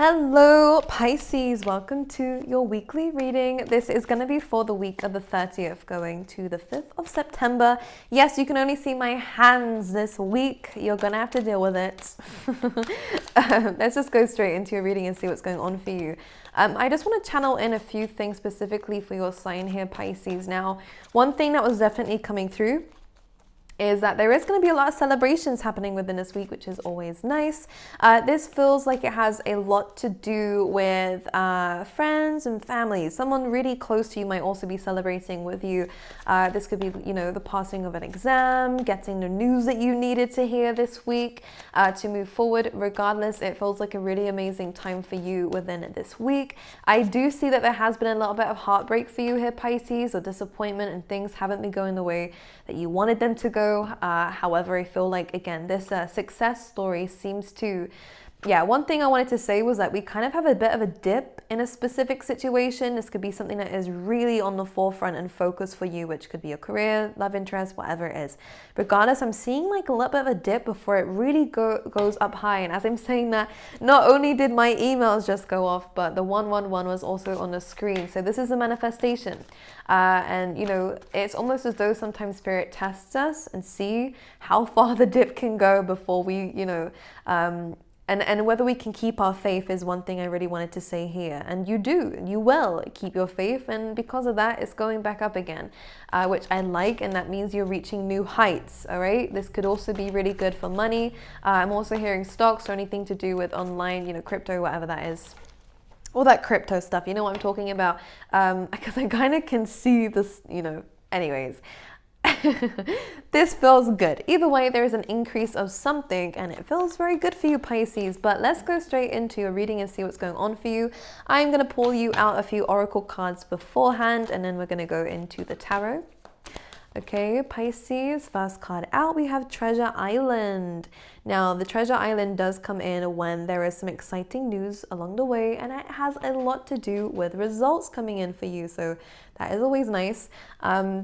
Hello Pisces, welcome to your weekly reading. This is going to be for the week of the 30th going to the 5th of September. Yes, you can only see my hands this week. You're going to have to deal with it. Let's just go straight into your reading and see what's going on for you. I just want to channel in a few things specifically for your sign here, Pisces. Now, one thing that was definitely coming through is that there is going to be a lot of celebrations happening within this week, which is always nice. This feels like it has a lot to do with friends and family. Someone really close to you might also be celebrating with you. This could be, the passing of an exam, getting the news that you needed to hear this week to move forward. Regardless, it feels like a really amazing time for you within this week. I do see that there has been a little bit of heartbreak for you here, Pisces, or disappointment, and things haven't been going the way that you wanted them to go. However, I feel like, again, this success story seems to, one thing I wanted to say was that we kind of have a bit of a dip in a specific situation. This could be something that is really on the forefront and focus for you, which could be a career, love interest, whatever it is. Regardless, I'm seeing like a little bit of a dip before it really goes up high. And as I'm saying that, not only did my emails just go off, but the 111 was also on the screen. So this is a manifestation. And it's almost as though sometimes spirit tests us and see how far the dip can go before we, and whether we can keep our faith is one thing I really wanted to say here. And you will keep your faith. And because of that, it's going back up again, which I like. And that means you're reaching new heights. All right. This could also be really good for money. I'm also hearing stocks or anything to do with online, crypto, whatever that is. All that crypto stuff, you know what I'm talking about? Because I kind of can see this, anyways. This feels good. Either way, there is an increase of something and it feels very good for you, Pisces. But let's go straight into your reading and see what's going on for you. I'm going to pull you out a few oracle cards beforehand, and then we're going to go into the tarot. Okay, Pisces, first card out, we have Treasure Island. Now, the Treasure Island does come in when there is some exciting news along the way, and it has a lot to do with results coming in for you. So that is always nice.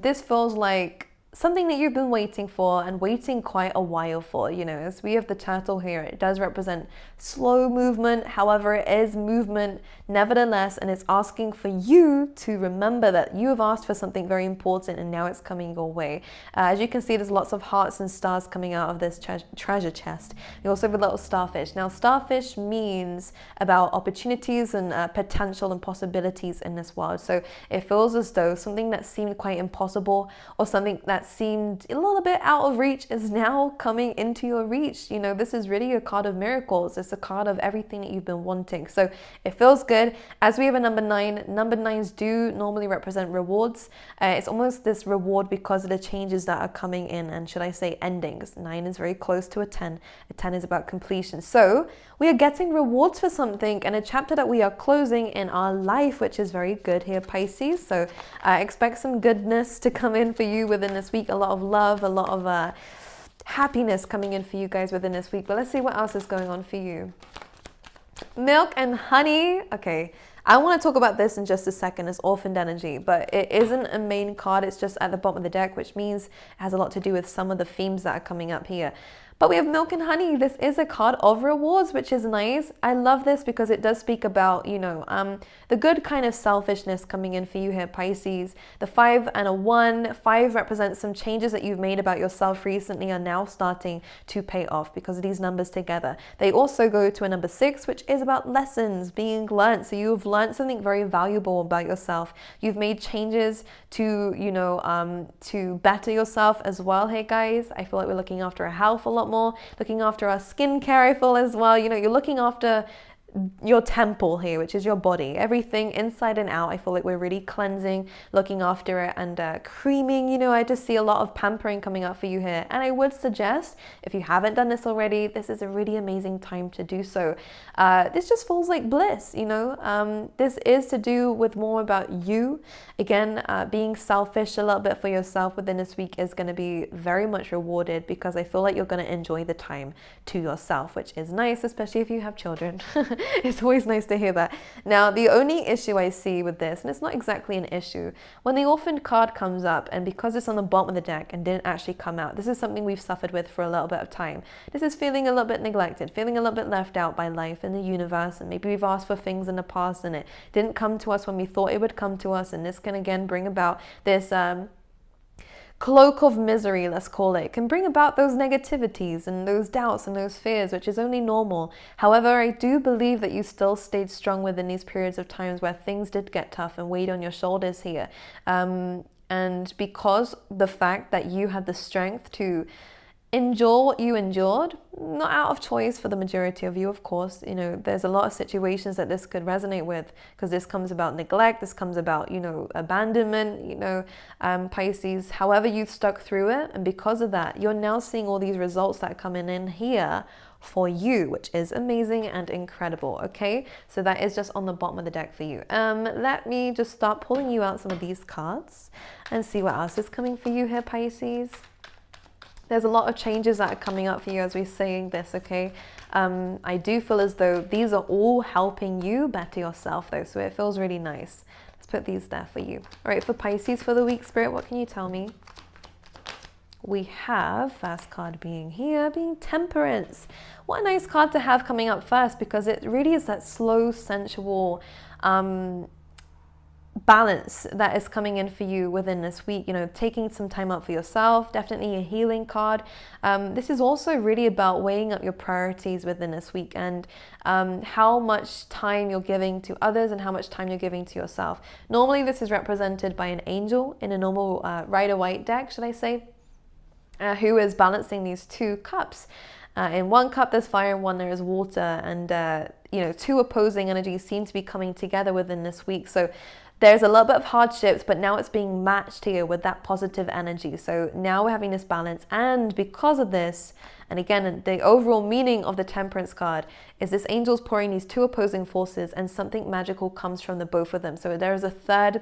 This feels like something that you've been waiting for and waiting quite a while for. As we have the turtle here, it does represent slow movement. However, it is movement nevertheless, and it's asking for you to remember that you have asked for something very important and now it's coming your way. As you can see, there's lots of hearts and stars coming out of this treasure chest. You also have a little starfish. Now, starfish means about opportunities and potential and possibilities in this world. So it feels as though something that seemed quite impossible or something that seemed a little bit out of reach is now coming into your reach. This is really a card of miracles. It's a card of everything that you've been wanting. So it feels good. As we have a number 9, number 9s do normally represent rewards. It's almost this reward because of the changes that are coming in, and should I say endings. 9 is very close to a 10. A 10 is about completion. So we are getting rewards for something and a chapter that we are closing in our life, which is very good here, Pisces. So expect some goodness to come in for you within this week. A lot of love, a lot of happiness coming in for you guys within this week. But let's see what else is going on for you. Milk and honey. Okay, I want to talk about this in just a second as orphaned energy, but it isn't a main card. It's just at the bottom of the deck, which means it has a lot to do with some of the themes that are coming up here. But we have milk and honey. This is a card of rewards, which is nice. I love this because it does speak about, the good kind of selfishness coming in for you here, Pisces. The 5 and a 1. 5 represents some changes that you've made about yourself recently are now starting to pay off because of these numbers together. They also go to a number 6, which is about lessons being learned. So you've learned something very valuable about yourself. You've made changes to, to better yourself as well. Hey guys, I feel like we're looking after our health a lot more, looking after our skincare, I feel as well. You're looking after your temple here, which is your body, everything inside and out. I feel like we're really cleansing, looking after it, and creaming. I just see a lot of pampering coming up for you here, and I would suggest, if you haven't done this already, this is a really amazing time to do so. This just feels like bliss. This is to do with more about you. Again, being selfish a little bit for yourself within this week is going to be very much rewarded, because I feel like you're going to enjoy the time to yourself, which is nice, especially if you have children. It's always nice to hear that. Now, the only issue I see with this, and it's not exactly an issue, when the orphan card comes up, and because it's on the bottom of the deck and didn't actually come out, this is something we've suffered with for a little bit of time. This is feeling a little bit neglected, feeling a little bit left out by life and the universe, and maybe we've asked for things in the past and it didn't come to us when we thought it would come to us, and this can again bring about this cloak of misery, let's call it. It can bring about those negativities and those doubts and those fears, which is only normal. However, I do believe that you still stayed strong within these periods of times where things did get tough and weighed on your shoulders here. And because the fact that you had the strength to endure what you endured, not out of choice for the majority of you, of course. You know, there's a lot of situations that this could resonate with, because this comes about neglect, this comes about, you know, abandonment, you know, Pisces. However, you've stuck through it, and because of that, you're now seeing all these results that are coming in here for you, which is amazing and incredible. Okay, so that is just on the bottom of the deck for you. Let me just start pulling you out some of these cards and see what else is coming for you here, Pisces. There's a lot of changes that are coming up for you as we're saying this, okay? I do feel as though these are all helping you better yourself though, so it feels really nice. Let's put these there for you. All right, for Pisces for the week, Spirit, what can you tell me? We have, first card being here, being Temperance. What a nice card to have coming up first, because it really is that slow, sensual, balance that is coming in for you within this week. You know, taking some time out for yourself, definitely a healing card. This is also really about weighing up your priorities within this week, and how much time you're giving to others and how much time you're giving to yourself. Normally this is represented by an angel in a normal Rider-Waite deck, should I say, who is balancing these two cups. In one cup there's fire, in one there is water, and you know, two opposing energies seem to be coming together within this week. So there's a little bit of hardships, but now it's being matched here with that positive energy. So now we're having this balance, and because of this, and again, the overall meaning of the Temperance card is this angel's pouring these two opposing forces, and something magical comes from the both of them. So there is a third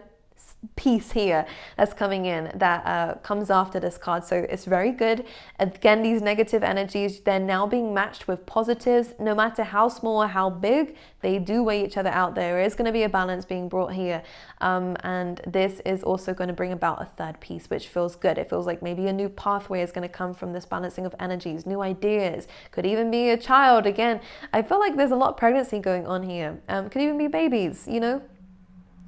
piece here that's coming in that comes after this card, so it's very good. Again, these negative energies, they're now being matched with positives. No matter how small or how big, they do weigh each other out. There is going to be a balance being brought here, and this is also going to bring about a third piece, which feels good. It feels like maybe a new pathway is going to come from this balancing of energies, new ideas, could even be a child. Again, I feel like there's a lot of pregnancy going on here, could even be babies, you know,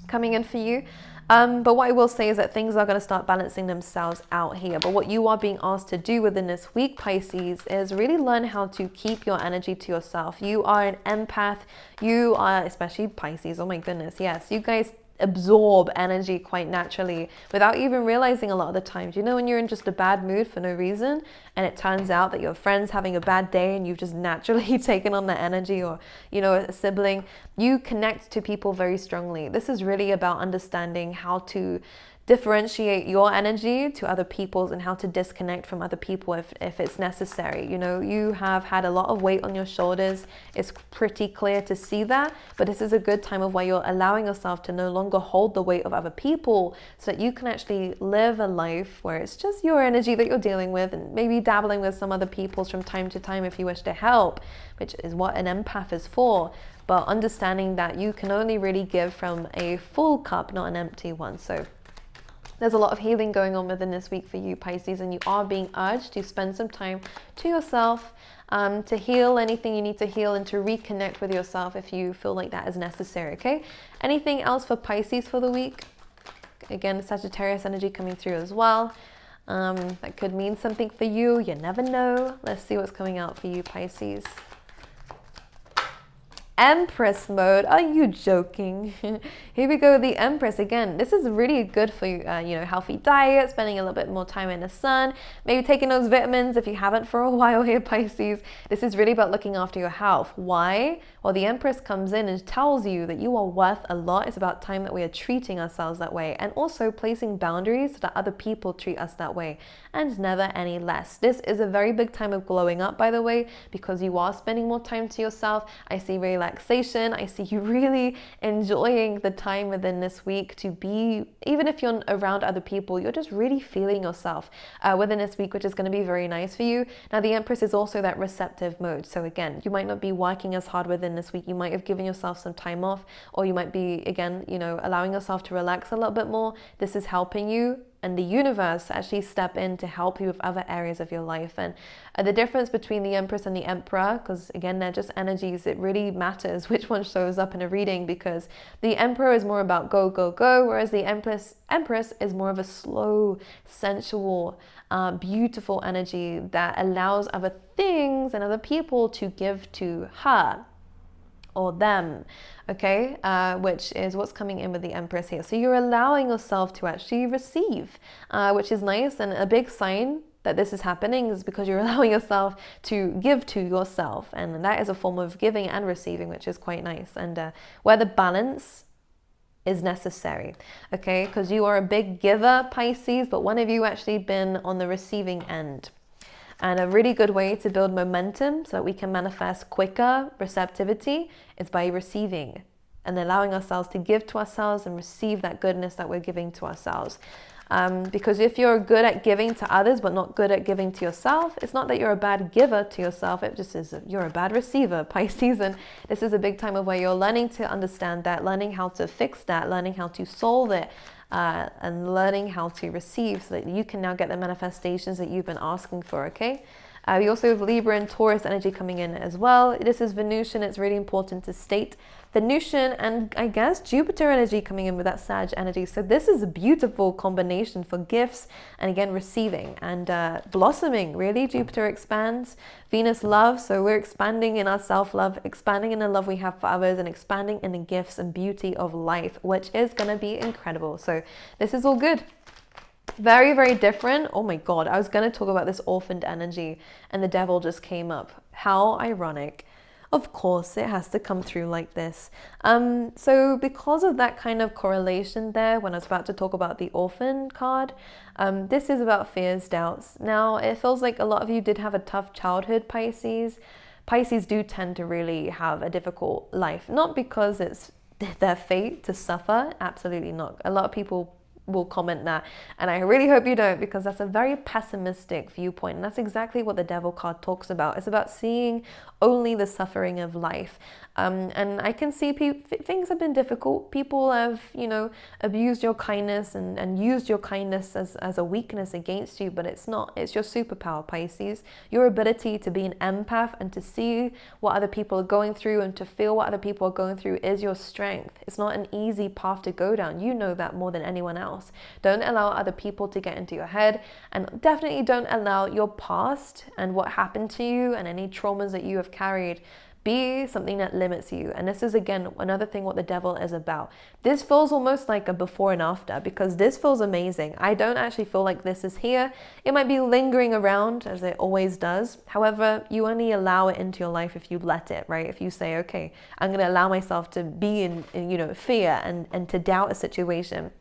coming in for you. But what I will say is that things are going to start balancing themselves out here. But what you are being asked to do within this week, Pisces, is really learn how to keep your energy to yourself. You are an empath. You are, especially Pisces, oh my goodness, yes, you guys absorb energy quite naturally without even realizing a lot of the times. You know, when you're in just a bad mood for no reason, and it turns out that your friend's having a bad day and you've just naturally taken on that energy, or, you know, a sibling, you connect to people very strongly. This is really about understanding how to differentiate your energy to other people's and how to disconnect from other people if it's necessary. You know, you have had a lot of weight on your shoulders. It's pretty clear to see that, but this is a good time of where you're allowing yourself to no longer hold the weight of other people, so that you can actually live a life where it's just your energy that you're dealing with, and maybe dabbling with some other people's from time to time if you wish to help, which is what an empath is for. But understanding that you can only really give from a full cup, not an empty one. So there's a lot of healing going on within this week for you, Pisces, and you are being urged to spend some time to yourself, to heal anything you need to heal, and to reconnect with yourself if you feel like that is necessary, okay? Anything else for Pisces for the week? Again, Sagittarius energy coming through as well. That could mean something for you. You never know. Let's see what's coming out for you, Pisces. Empress mode. Are you joking? Here we go, the Empress again. This is really good for you know, healthy diet, spending a little bit more time in the sun, maybe taking those vitamins if you haven't for a while here, Pisces. This is really about looking after your health. Why? Well, the Empress comes in and tells you that you are worth a lot. It's about time that we are treating ourselves that way, and also placing boundaries so that other people treat us that way, and never any less. This is a very big time of glowing up, by the way, because you are spending more time to yourself. I see very relaxation. I see you really enjoying the time within this week to be, even if you're around other people, you're just really feeling yourself within this week, which is going to be very nice for you. Now, the Empress is also that receptive mode. So again, you might not be working as hard within this week. You might have given yourself some time off, or you might be, again, allowing yourself to relax a little bit more. This is helping you and the universe actually step in to help you with other areas of your life. And the difference between the Empress and the Emperor, because again, they're just energies, it really matters which one shows up in a reading, because the Emperor is more about go, go, go, whereas the Empress is more of a slow, sensual, beautiful energy that allows other things and other people to give to her or them, okay, which is what's coming in with the Empress here. So you're allowing yourself to actually receive, which is nice. And a big sign that this is happening is because you're allowing yourself to give to yourself, and that is a form of giving and receiving, which is quite nice. And where the balance is necessary, okay, because you are a big giver, Pisces, but one of you actually been on the receiving end. And a really good way to build momentum so that we can manifest quicker receptivity is by receiving and allowing ourselves to give to ourselves and receive that goodness that we're giving to ourselves. Because if you're good at giving to others but not good at giving to yourself, it's not that you're a bad giver to yourself, it just is you're a bad receiver, Pisces. And this is a big time of where you're learning to understand that, learning how to fix that, learning how to solve it, and learning how to receive so that you can now get the manifestations that you've been asking for, okay? We also have Libra and Taurus energy coming in as well. This is Venusian. It's really important to state Venusian and I guess Jupiter energy coming in with that Sag energy. So this is a beautiful combination for gifts and again receiving and blossoming. Really, Jupiter expands, Venus love. So we're expanding in our self-love, expanding in the love we have for others, and expanding in the gifts and beauty of life, which is going to be incredible. So this is all good. Very, very different. Oh my God, I was going to talk about this orphaned energy and the devil just came up. How ironic. Of course, it has to come through like this. So because of that kind of correlation there, when I was about to talk about the orphan card, this is about fears, doubts. Now, it feels like a lot of you did have a tough childhood, Pisces. Pisces do tend to really have a difficult life, not because it's their fate to suffer. Absolutely not. A lot of people will comment that, and I really hope you don't, because that's a very pessimistic viewpoint, and that's exactly what the devil card talks about. It's about seeing only the suffering of life, and I can see things have been difficult. People have, abused your kindness and used your kindness as a weakness against you, but it's not. It's your superpower, Pisces. Your ability to be an empath and to see what other people are going through and to feel what other people are going through is your strength. It's not an easy path to go down. You know that more than anyone else. Don't allow other people to get into your head, and definitely don't allow your past and what happened to you and any traumas that you have carried be something that limits you. And this is again another thing what the devil is about. This feels almost like a before and after, because this feels amazing. I don't actually feel like this is here. It might be lingering around as it always does. However, you only allow it into your life if you let it, right? If you say, okay, I'm going to allow myself to be in fear and to doubt a situation.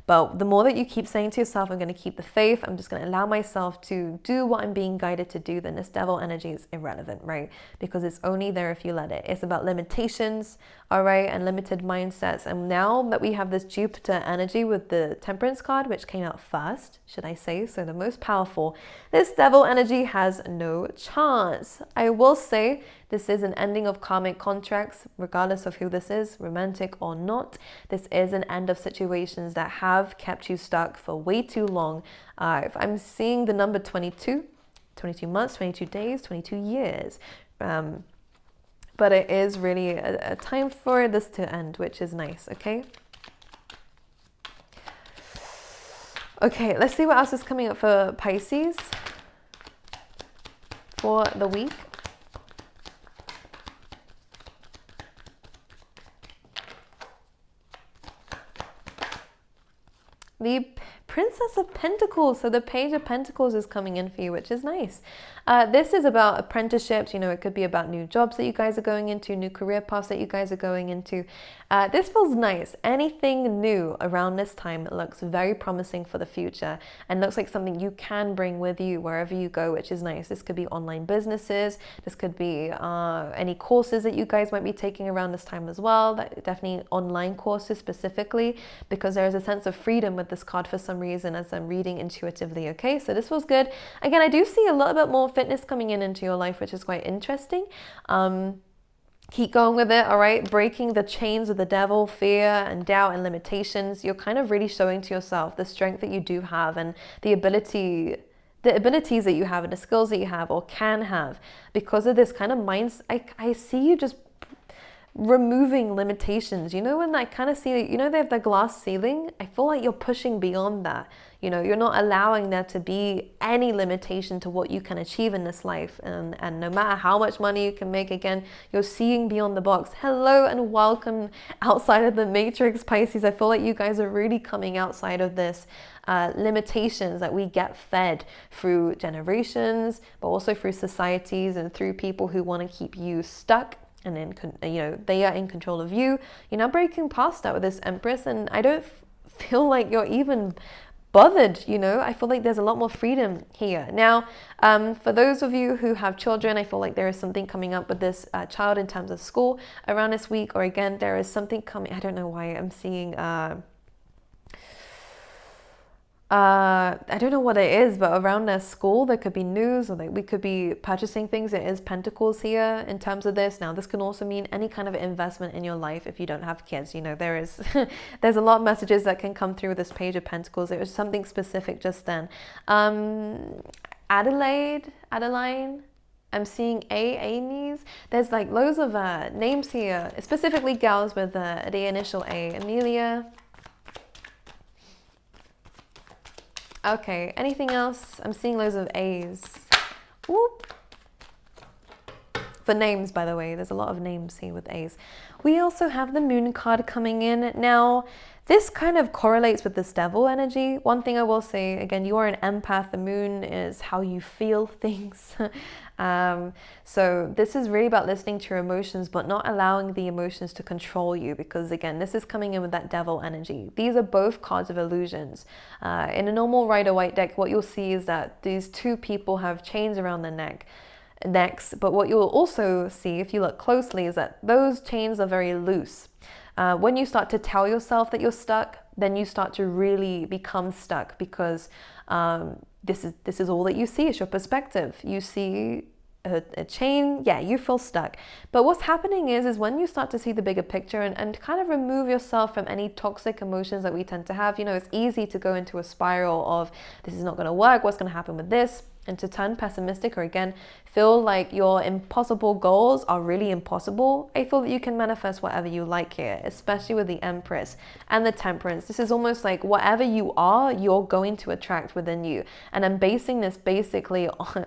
But the more that you keep saying to yourself, I'm going to keep the faith, I'm just going to allow myself to do what I'm being guided to do, then this devil energy is irrelevant, right? Because it's only there if you let it. It's about limitations, all right, and limited mindsets. And now that we have this Jupiter energy with the Temperance card, which came out first, should I say, so the most powerful, this devil energy has no chance. I will say this is an ending of karmic contracts, regardless of who this is, romantic or not. This is an end of situations that have kept you stuck for way too long. If I'm seeing the number 22 months, 22 days, 22 years. But it is really a time for this to end, which is nice, okay? Okay, let's see what else is coming up for Pisces for the week. The Princess of Pentacles. So the Page of Pentacles is coming in for you, which is nice. This is about apprenticeships. You know, it could be about new jobs that you guys are going into, new career paths that you guys are going into. This feels nice. Anything new around this time looks very promising for the future and looks like something you can bring with you wherever you go, which is nice. This could be online businesses. This could be any courses that you guys might be taking around this time as well. Definitely online courses specifically, because there is a sense of freedom with this card for some reason as I'm reading intuitively. Okay, so this feels good. Again, I do see a little bit more fitness coming into your life, which is quite interesting. Keep going with it, all right? Breaking the chains of the devil, fear and doubt and limitations. You're kind of really showing to yourself the strength that you do have and the abilities that you have and the skills that you have or can have because of this kind of mindset. I see you just removing limitations. You know, when I kind of see, you know, they have the glass ceiling. I feel like you're pushing beyond that. You know, you're not allowing there to be any limitation to what you can achieve in this life. And no matter how much money you can make, again, you're seeing beyond the box. Hello and welcome outside of the matrix, Pisces. I feel like you guys are really coming outside of this limitations that we get fed through generations, but also through societies and through people who want to keep you stuck. And then, you know, they are in control of you. You're now breaking past that with this Empress. And I don't feel like you're even bothered, you know. I feel like there's a lot more freedom here. Now, for those of you who have children, I feel like there is something coming up with this child in terms of school around this week. Or again, there is something coming. I don't know why I'm seeing... I don't know what it is, but around their school there could be news, or we could be purchasing things. It is Pentacles here in terms of this. Now this can also mean any kind of investment in your life if you don't have kids. You know, there is there's a lot of messages that can come through with this Page of Pentacles. It was something specific just then. Adeline, I'm seeing Amy's. There's like loads of names here, specifically gals with the initial A. Amelia. Okay, anything else? I'm seeing loads of A's. Whoop. For names, by the way, there's a lot of names here with A's. We also have the Moon card coming in. Now, this kind of correlates with this devil energy. One thing I will say, again, you are an empath. The moon is how you feel things. So this is really about listening to your emotions, but not allowing the emotions to control you, because again, this is coming in with that devil energy. These are both cards of illusions. In a normal Rider-Waite deck, what you'll see is that these two people have chains around their necks, but what you'll also see if you look closely is that those chains are very loose. When you start to tell yourself that you're stuck, then you start to really become stuck, because this is all that you see. It's your perspective. You see a chain, yeah, you feel stuck. But what's happening is when you start to see the bigger picture and kind of remove yourself from any toxic emotions that we tend to have, you know, it's easy to go into a spiral of this is not going to work, what's going to happen with this, and to turn pessimistic, or again, feel like your impossible goals are really impossible. I feel that you can manifest whatever you like here, especially with the Empress and the Temperance. This is almost like whatever you are, you're going to attract within you. And I'm basing this basically on,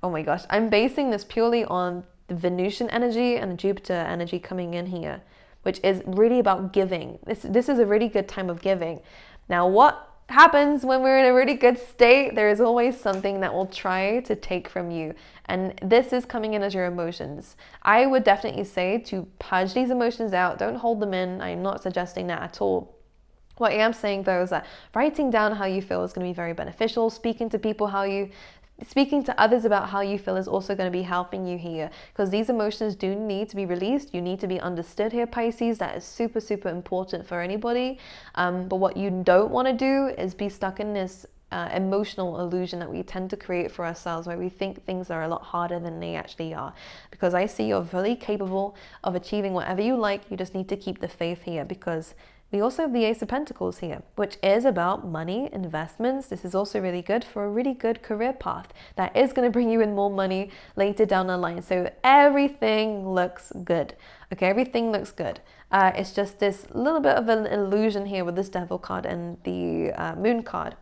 oh my gosh, I'm basing this purely on the Venusian energy and Jupiter energy coming in here, which is really about giving. This is a really good time of giving. Now, what happens when we're in a really good state? There is always something that will try to take from you, and this is coming in as your emotions. I would definitely say to purge these emotions out. Don't hold them in. I'm not suggesting that at all. What I am saying though is that writing down how you feel is going to be very beneficial. Speaking to others about how you feel is also going to be helping you here, because these emotions do need to be released. You need to be understood here, Pisces. That is super, super important for anybody. But what you don't want to do is be stuck in this emotional illusion that we tend to create for ourselves, where we think things are a lot harder than they actually are. Because I see you're really capable of achieving whatever you like. You just need to keep the faith here, because we also have the Ace of Pentacles here, which is about money, investments. This is also really good for a really good career path that is going to bring you in more money later down the line. So everything looks good. Okay, everything looks good. It's just this little bit of an illusion here with this Devil card and the Moon card.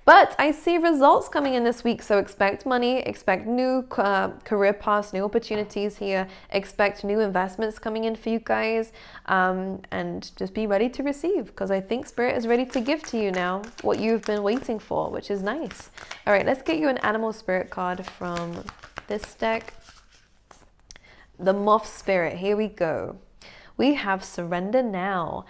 But I see results coming in this week, so expect money, expect new career paths, new opportunities here, expect new investments coming in for you guys, and just be ready to receive, because I think Spirit is ready to give to you now what you've been waiting for, which is nice. All right, let's get you an animal spirit card from this deck. The Moth Spirit, here we go. We have Surrender Now.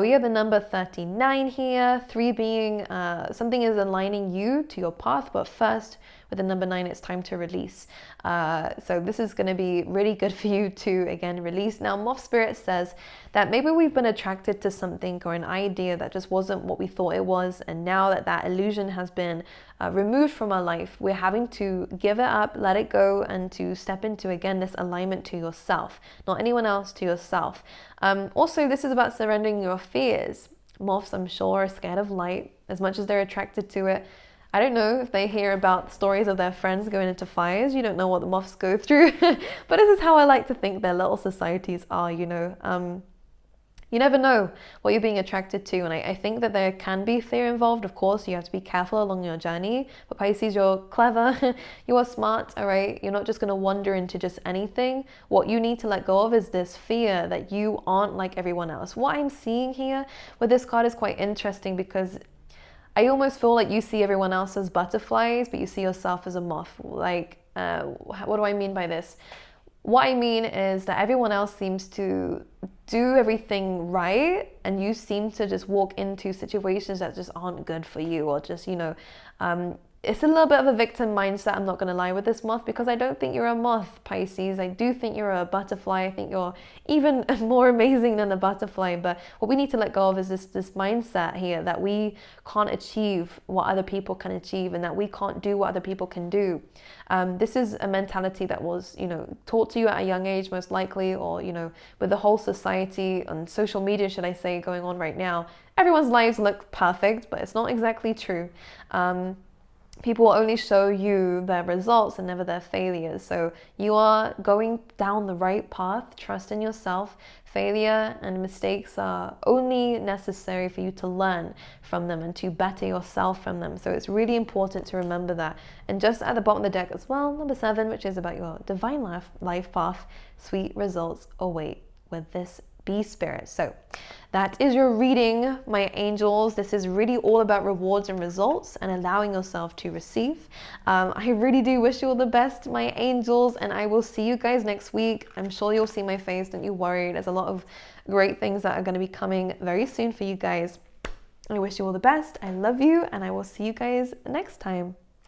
We have the number 39 here, 3 being something is aligning you to your path, but first with the number 9, it's time to release. So this is going to be really good for you to, again, release. Now, Moth Spirit says that maybe we've been attracted to something or an idea that just wasn't what we thought it was. And now that that illusion has been removed from our life, we're having to give it up, let it go, and to step into, again, this alignment to yourself, not anyone else, to yourself. Also, this is about surrendering your fears. Moths, I'm sure, are scared of light as much as they're attracted to it. I don't know if they hear about stories of their friends going into fires. You don't know what the moths go through. But this is how I like to think their little societies are, you know. You never know what you're being attracted to. And I think that there can be fear involved. Of course, you have to be careful along your journey. But Pisces, you're clever. You are smart, all right? You're not just going to wander into just anything. What you need to let go of is this fear that you aren't like everyone else. What I'm seeing here with this card is quite interesting, because I almost feel like you see everyone else as butterflies, but you see yourself as a moth. Like, what do I mean by this? What I mean is that everyone else seems to do everything right, and you seem to just walk into situations that just aren't good for you, or just, you know, it's a little bit of a victim mindset, I'm not going to lie, with this moth, because I don't think you're a moth, Pisces. I do think you're a butterfly. I think you're even more amazing than a butterfly. But what we need to let go of is this mindset here that we can't achieve what other people can achieve, and that we can't do what other people can do. This is a mentality that was, you know, taught to you at a young age, most likely, or, you know, with the whole society and social media, should I say, going on right now. Everyone's lives look perfect, but it's not exactly true. People will only show you their results and never their failures. So you are going down the right path. Trust in yourself. Failure and mistakes are only necessary for you to learn from them and to better yourself from them. So it's really important to remember that. And just at the bottom of the deck as well, number 7, which is about your divine life path, sweet results await with this Bee Spirit. So that is your reading, my angels. This is really all about rewards and results and allowing yourself to receive. I really do wish you all the best, my angels, and I will see you guys next week. I'm sure you'll see my face, don't you worry. There's a lot of great things that are going to be coming very soon for you guys. I wish you all the best. I love you, and I will see you guys next time.